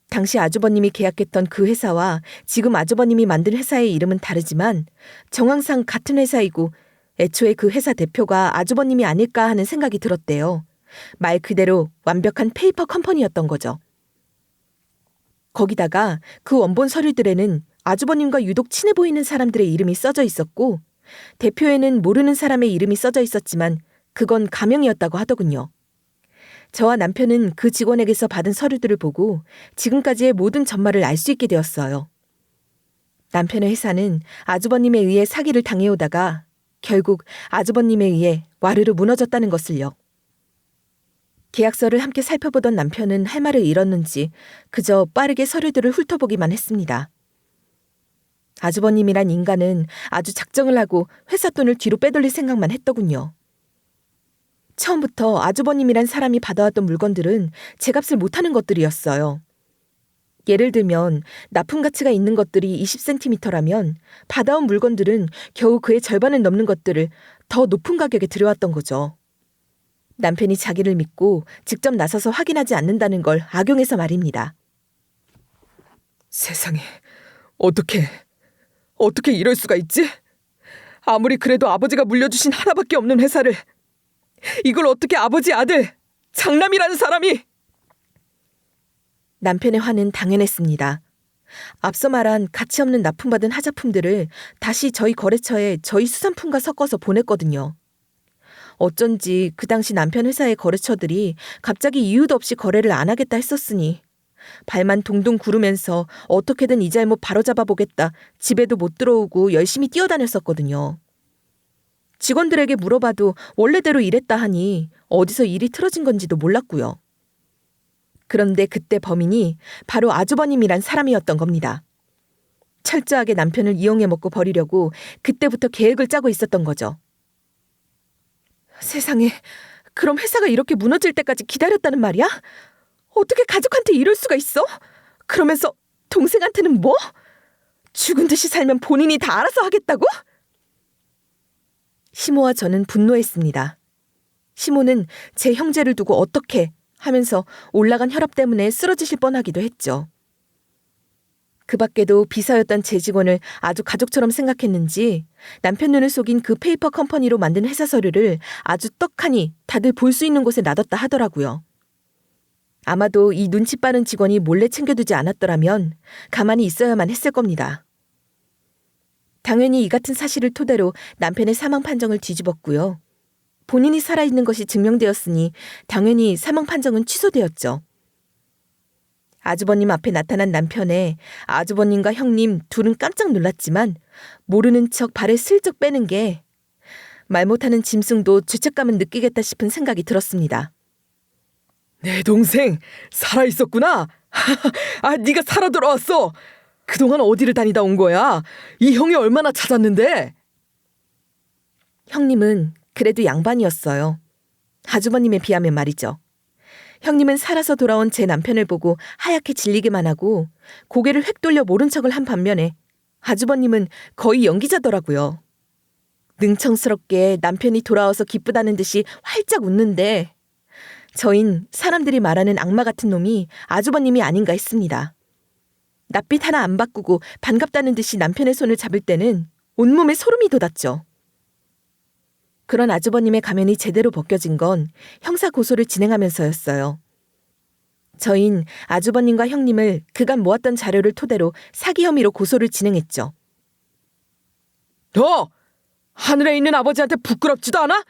당시 아주버님이 계약했던 그 회사와 지금 아주버님이 만든 회사의 이름은 다르지만 정황상 같은 회사이고 애초에 그 회사 대표가 아주버님이 아닐까 하는 생각이 들었대요. 말 그대로 완벽한 페이퍼 컴퍼니였던 거죠. 거기다가 그 원본 서류들에는 아주버님과 유독 친해 보이는 사람들의 이름이 써져 있었고 대표에는 모르는 사람의 이름이 써져 있었지만 그건 가명이었다고 하더군요. 저와 남편은 그 직원에게서 받은 서류들을 보고 지금까지의 모든 전말을 알 수 있게 되었어요. 남편의 회사는 아주버님에 의해 사기를 당해오다가 결국 아주버님에 의해 와르르 무너졌다는 것을요. 계약서를 함께 살펴보던 남편은 할 말을 잃었는지 그저 빠르게 서류들을 훑어보기만 했습니다. 아주버님이란 인간은 아주 작정을 하고 회사 돈을 뒤로 빼돌릴 생각만 했더군요. 처음부터 아주버님이란 사람이 받아왔던 물건들은 제값을 못하는 것들이었어요. 예를 들면 납품 가치가 있는 것들이 20cm라면 받아온 물건들은 겨우 그의 절반을 넘는 것들을 더 높은 가격에 들여왔던 거죠. 남편이 자기를 믿고 직접 나서서 확인하지 않는다는 걸 악용해서 말입니다. 세상에, 어떻게 이럴 수가 있지? 아무리 그래도 아버지가 물려주신 하나밖에 없는 회사를 이걸 어떻게 아버지 아들, 장남이라는 사람이. 남편의 화는 당연했습니다. 앞서 말한 가치 없는 납품받은 하자품들을 다시 저희 거래처에 저희 수산품과 섞어서 보냈거든요. 어쩐지 그 당시 남편 회사의 거래처들이 갑자기 이유도 없이 거래를 안 하겠다 했었으니 발만 동동 구르면서 어떻게든 이 잘못 바로잡아 보겠다 집에도 못 들어오고 열심히 뛰어다녔었거든요. 직원들에게 물어봐도 원래대로 일했다 하니 어디서 일이 틀어진 건지도 몰랐고요. 그런데 그때 범인이 바로 아주버님이란 사람이었던 겁니다. 철저하게 남편을 이용해 먹고 버리려고 그때부터 계획을 짜고 있었던 거죠. 세상에, 그럼 회사가 이렇게 무너질 때까지 기다렸다는 말이야? 어떻게 가족한테 이럴 수가 있어? 그러면서 동생한테는 뭐? 죽은 듯이 살면 본인이 다 알아서 하겠다고? 시모와 저는 분노했습니다. 시모는 제 형제를 두고 어떻게 하면서 올라간 혈압 때문에 쓰러지실 뻔하기도 했죠. 그 밖에도 비서였던 제 직원을 아주 가족처럼 생각했는지 남편 눈을 속인 그 페이퍼 컴퍼니로 만든 회사 서류를 아주 떡하니 다들 볼 수 있는 곳에 놔뒀다 하더라고요. 아마도 이 눈치 빠른 직원이 몰래 챙겨두지 않았더라면 가만히 있어야만 했을 겁니다. 당연히 이 같은 사실을 토대로 남편의 사망 판정을 뒤집었고요. 본인이 살아있는 것이 증명되었으니 당연히 사망 판정은 취소되었죠. 아주버님 앞에 나타난 남편에 아주버님과 형님 둘은 깜짝 놀랐지만 모르는 척 발을 슬쩍 빼는 게 말 못하는 짐승도 죄책감을 느끼겠다 싶은 생각이 들었습니다. 내 동생 살아있었구나. 네가 살아 돌아왔어. 그동안 어디를 다니다 온 거야? 이 형이 얼마나 찾았는데? 형님은 그래도 양반이었어요. 아주버님에 비하면 말이죠. 형님은 살아서 돌아온 제 남편을 보고 하얗게 질리기만 하고 고개를 획 돌려 모른 척을 한 반면에 아주버님은 거의 연기자더라고요. 능청스럽게 남편이 돌아와서 기쁘다는 듯이 활짝 웃는데 저흰 사람들이 말하는 악마 같은 놈이 아주버님이 아닌가 했습니다. 낯빛 하나 안 바꾸고 반갑다는 듯이 남편의 손을 잡을 때는 온몸에 소름이 돋았죠. 그런 아주버님의 가면이 제대로 벗겨진 건 형사 고소를 진행하면서였어요. 저흰 아주버님과 형님을 그간 모았던 자료를 토대로 사기 혐의로 고소를 진행했죠. 너 하늘에 있는 아버지한테 부끄럽지도 않아?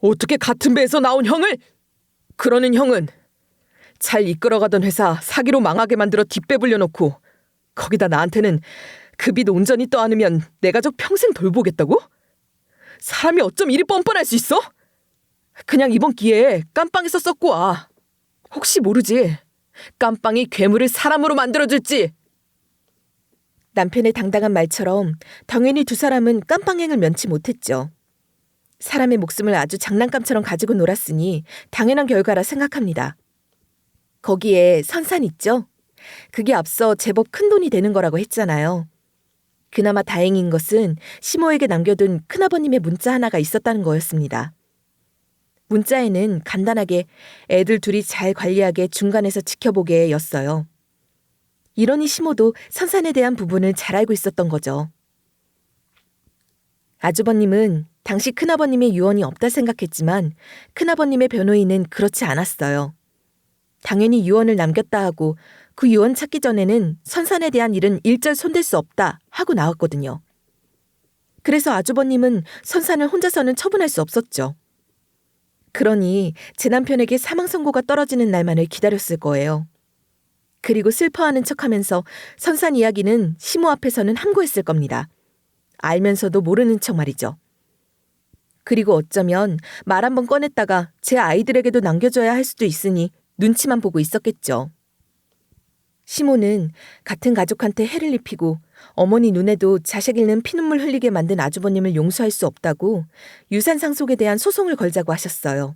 어떻게 같은 배에서 나온 형을? 그러는 형은 잘 이끌어가던 회사 사기로 망하게 만들어 뒷배 불려놓고 거기다 나한테는 그 빚 온전히 떠안으면 내 가족 평생 돌보겠다고? 사람이 어쩜 이리 뻔뻔할 수 있어? 그냥 이번 기회에 깜빵에서 썩고 와. 혹시 모르지. 깜빵이 괴물을 사람으로 만들어줄지. 남편의 당당한 말처럼 당연히 두 사람은 깜빵행을 면치 못했죠. 사람의 목숨을 아주 장난감처럼 가지고 놀았으니 당연한 결과라 생각합니다. 거기에 선산 있죠? 그게 앞서 제법 큰 돈이 되는 거라고 했잖아요. 그나마 다행인 것은 시모에게 남겨둔 큰아버님의 문자 하나가 있었다는 거였습니다. 문자에는 간단하게 애들 둘이 잘 관리하게 중간에서 지켜보게 였어요. 이러니 시모도 선산에 대한 부분을 잘 알고 있었던 거죠. 아주버님은 당시 큰아버님의 유언이 없다 생각했지만 큰아버님의 변호인은 그렇지 않았어요. 당연히 유언을 남겼다 하고 그 유언 찾기 전에는 선산에 대한 일은 일절 손댈 수 없다 하고 나왔거든요. 그래서 아주버님은 선산을 혼자서는 처분할 수 없었죠. 그러니 제 남편에게 사망 선고가 떨어지는 날만을 기다렸을 거예요. 그리고 슬퍼하는 척하면서 선산 이야기는 시모 앞에서는 함구했을 겁니다. 알면서도 모르는 척 말이죠. 그리고 어쩌면 말 한번 꺼냈다가 제 아이들에게도 남겨줘야 할 수도 있으니 눈치만 보고 있었겠죠. 시모는 같은 가족한테 해를 입히고 어머니 눈에도 자식 잃는 피눈물 흘리게 만든 아주버님을 용서할 수 없다고 유산 상속에 대한 소송을 걸자고 하셨어요.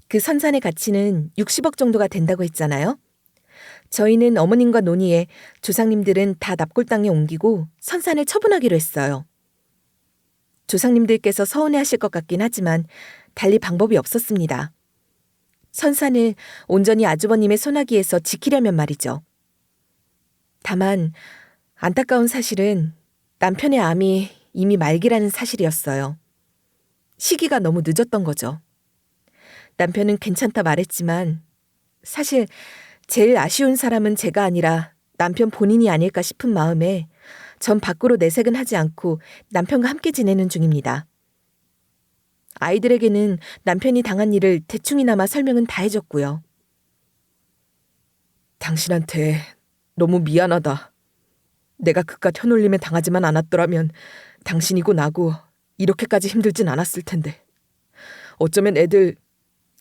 그 선산의 가치는 60억 정도가 된다고 했잖아요. 저희는 어머님과 논의해 조상님들은 다 납골 땅에 옮기고 선산을 처분하기로 했어요. 조상님들께서 서운해하실 것 같긴 하지만 달리 방법이 없었습니다. 선산을 온전히 아주버님의 손아귀에서 지키려면 말이죠. 다만 안타까운 사실은 남편의 암이 이미 말기라는 사실이었어요. 시기가 너무 늦었던 거죠. 남편은 괜찮다 말했지만 사실 제일 아쉬운 사람은 제가 아니라 남편 본인이 아닐까 싶은 마음에 전 밖으로 내색은 하지 않고 남편과 함께 지내는 중입니다. 아이들에게는 남편이 당한 일을 대충이나마 설명은 다 해줬고요. 당신한테 너무 미안하다. 내가 그깟 현올림에 당하지만 않았더라면 당신이고 나고 이렇게까지 힘들진 않았을 텐데. 어쩌면 애들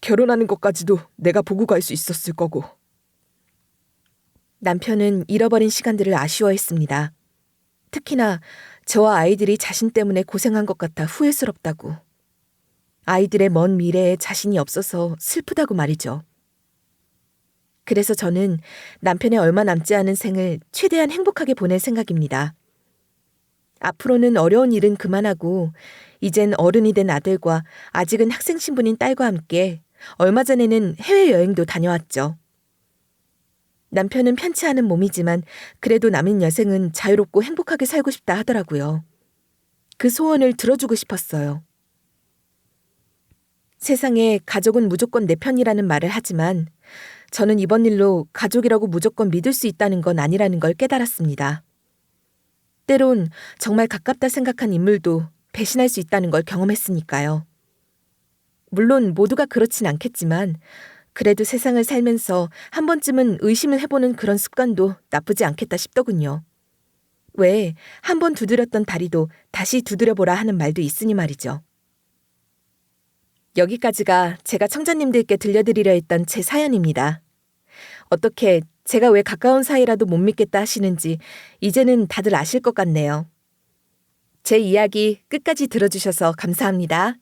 결혼하는 것까지도 내가 보고 갈 수 있었을 거고. 남편은 잃어버린 시간들을 아쉬워했습니다. 특히나 저와 아이들이 자신 때문에 고생한 것 같아 후회스럽다고. 아이들의 먼 미래에 자신이 없어서 슬프다고 말이죠. 그래서 저는 남편의 얼마 남지 않은 생을 최대한 행복하게 보낼 생각입니다. 앞으로는 어려운 일은 그만하고 이젠 어른이 된 아들과 아직은 학생 신분인 딸과 함께 얼마 전에는 해외여행도 다녀왔죠. 남편은 편치 않은 몸이지만 그래도 남은 여생은 자유롭고 행복하게 살고 싶다 하더라고요. 그 소원을 들어주고 싶었어요. 세상에 가족은 무조건 내 편이라는 말을 하지만 저는 이번 일로 가족이라고 무조건 믿을 수 있다는 건 아니라는 걸 깨달았습니다. 때론 정말 가깝다 생각한 인물도 배신할 수 있다는 걸 경험했으니까요. 물론 모두가 그렇진 않겠지만 그래도 세상을 살면서 한 번쯤은 의심을 해보는 그런 습관도 나쁘지 않겠다 싶더군요. 왜 한 번 두드렸던 다리도 다시 두드려보라 하는 말도 있으니 말이죠. 여기까지가 제가 청자님들께 들려드리려 했던 제 사연입니다. 어떻게 제가 왜 가까운 사이라도 못 믿겠다 하시는지 이제는 다들 아실 것 같네요. 제 이야기 끝까지 들어주셔서 감사합니다.